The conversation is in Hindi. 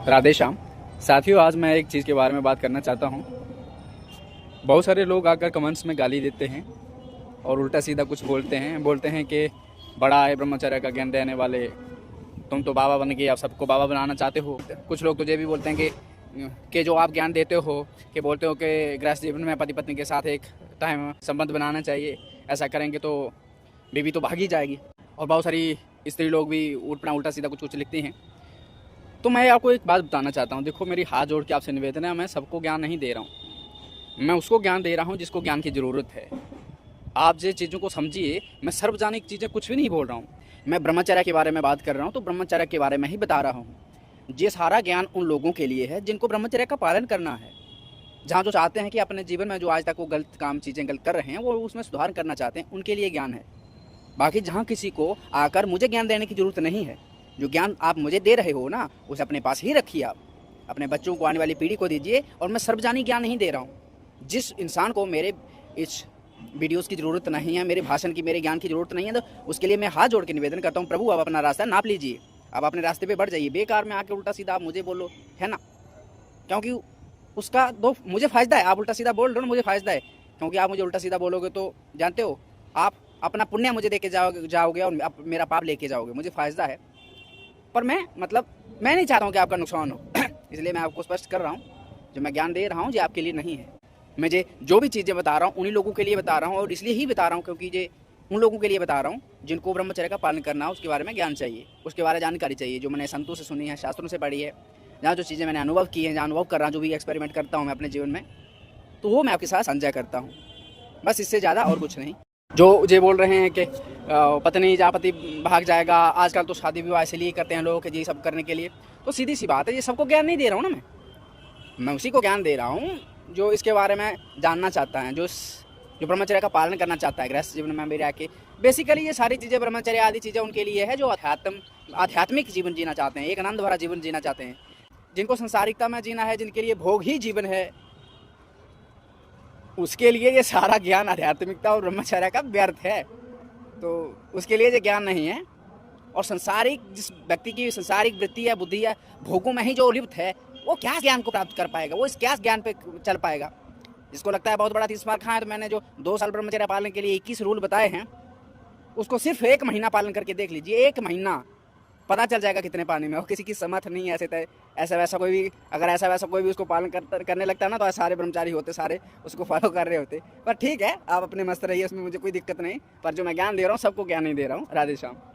राधे श्याम। साथियों, आज मैं एक चीज़ के बारे में बात करना चाहता हूँ। बहुत सारे लोग आकर कमेंट्स में गाली देते हैं और उल्टा सीधा कुछ बोलते हैं कि बड़ा है ब्रह्मचर्य का ज्ञान देने वाले, तुम तो बाबा बन गए, आप सबको बाबा बनाना चाहते हो। कुछ लोग तुझे भी बोलते हैं कि जो आप ज्ञान देते हो, कि बोलते हो कि गृहस्थ जीवन में पति पत्नी के साथ एक टाइम संबंध बनाना चाहिए, ऐसा करेंगे तो बीवी तो भागी जाएगी। और बहुत सारी स्त्री लोग भी उल्टा सीधा कुछ कुछ लिखती हैं। तो मैं आपको एक बात बताना चाहता हूँ। देखो, मेरी हाथ जोड़ के आपसे निवेदन है, मैं सबको ज्ञान नहीं दे रहा हूँ। मैं उसको ज्ञान दे रहा हूँ जिसको ज्ञान की ज़रूरत है। आप जो चीज़ों को समझिए, मैं सर्वजनिक चीज़ें कुछ भी नहीं बोल रहा हूँ। मैं ब्रह्मचर्य के बारे में बात कर रहा हूँ तो ब्रह्मचर्य के बारे में ही बता रहा हूँ। ये सारा ज्ञान उन लोगों के लिए है जिनको ब्रह्मचर्य का पालन करना है, जहाँ जो चाहते हैं कि अपने जीवन में जो आज तक वो गलत काम चीज़ें गलत कर रहे हैं वो उसमें सुधार करना चाहते हैं, उनके लिए ज्ञान है। बाकी जहाँ किसी को आकर मुझे ज्ञान देने की ज़रूरत नहीं है। जो ज्ञान आप मुझे दे रहे हो ना, उसे अपने पास ही रखिए। आप अपने बच्चों को, आने वाली पीढ़ी को दीजिए। और मैं सर्वजनिक ज्ञान नहीं दे रहा हूँ। जिस इंसान को मेरे इस वीडियोस की ज़रूरत नहीं है, मेरे भाषण की, मेरे ज्ञान की ज़रूरत नहीं है, तो उसके लिए मैं हाथ जोड़ के निवेदन करता हूँ, प्रभु आप अपना रास्ता नाप लीजिए, आप अपने रास्ते पे बढ़ जाइए। बेकार में आके उल्टा सीधा आप मुझे बोलो, है ना? क्योंकि उसका दो मुझे फ़ायदा है। आप उल्टा सीधा बोल रहे हो, मुझे फ़ायदा है, क्योंकि आप मुझे उल्टा सीधा बोलोगे तो जानते हो आप अपना पुण्य मुझे दे के जाओगे और आप मेरा पाप लेके जाओगे। मुझे फ़ायदा है, पर मैं नहीं चाहता हूँ कि आपका नुकसान हो। इसलिए मैं आपको स्पष्ट कर रहा हूँ, जो मैं ज्ञान दे रहा हूँ ये आपके लिए नहीं है। मुझे जो भी चीज़ें बता रहा हूँ उन्हीं लोगों के लिए बता रहा हूँ, और इसलिए ही बता रहा हूँ क्योंकि ये उन लोगों के लिए बता रहा हूँ जिनको ब्रह्मचर्य का पालन करना है, उसके बारे में ज्ञान चाहिए, उसके बारे में जानकारी चाहिए, जो मैंने संतों से सुनी है, शास्त्रों से पढ़ी है, जहाँ जो चीज़ें मैंने अनुभव की हैं, जहाँ अनुभव कर रहा हूँ, जो भी एक्सपेरिमेंट करता हूँ मैं अपने जीवन में, तो वो मैं आपके साथ साझा करता हूँ। बस इससे ज़्यादा और कुछ नहीं। जो ये बोल रहे हैं कि पत्नी जहाँ पति भाग जाएगा, आजकल तो शादी विवाह इसलिए करते हैं लोग कि ये सब करने के लिए, तो सीधी सी बात है, ये सबको ज्ञान नहीं दे रहा हूँ ना मैं उसी को ज्ञान दे रहा हूँ जो इसके बारे में जानना चाहता है, जो ब्रह्मचर्य का पालन करना चाहता है गृहस्थ जीवन में मेरे आके। बेसिकली ये सारी चीज़ें, ब्रह्मचर्य आदि चीज़ें उनके लिए है जो आध्यात्मिक जीवन जीना चाहते हैं, एक आनंद भरा जीवन जीना चाहते हैं, जिनको संसारिकता में जीना है, जिनके लिए भोग ही जीवन है, उसके लिए ये सारा ज्ञान आध्यात्मिकता और ब्रह्मचर्य का व्यर्थ है। तो उसके लिए ये ज्ञान नहीं है। और संसारिक, जिस व्यक्ति की संसारिक वृत्ति या बुद्धि या भोगों में ही जो लिप्त है, वो क्या ज्ञान को प्राप्त कर पाएगा, वो इस क्या ज्ञान पे चल पाएगा? जिसको लगता है बहुत बड़ा 30 मार खाएं, तो मैंने जो 2 साल ब्रह्मचर्य पालन के लिए 21 रूल बताए हैं, उसको सिर्फ 1 महीना पालन करके देख लीजिए। 1 महीना पता चल जाएगा कितने पानी में। और किसी की समर्थ नहीं है ऐसा वैसा कोई भी, अगर ऐसा वैसा कोई भी उसको पालन करने लगता है ना, तो सारे ब्रह्मचारी होते, सारे उसको फॉलो कर रहे होते। पर ठीक है, आप अपने मस्त रहिए, उसमें मुझे कोई दिक्कत नहीं। पर जो मैं ज्ञान दे रहा हूँ, सबको ज्ञान नहीं दे रहा हूँ। राधे श्याम।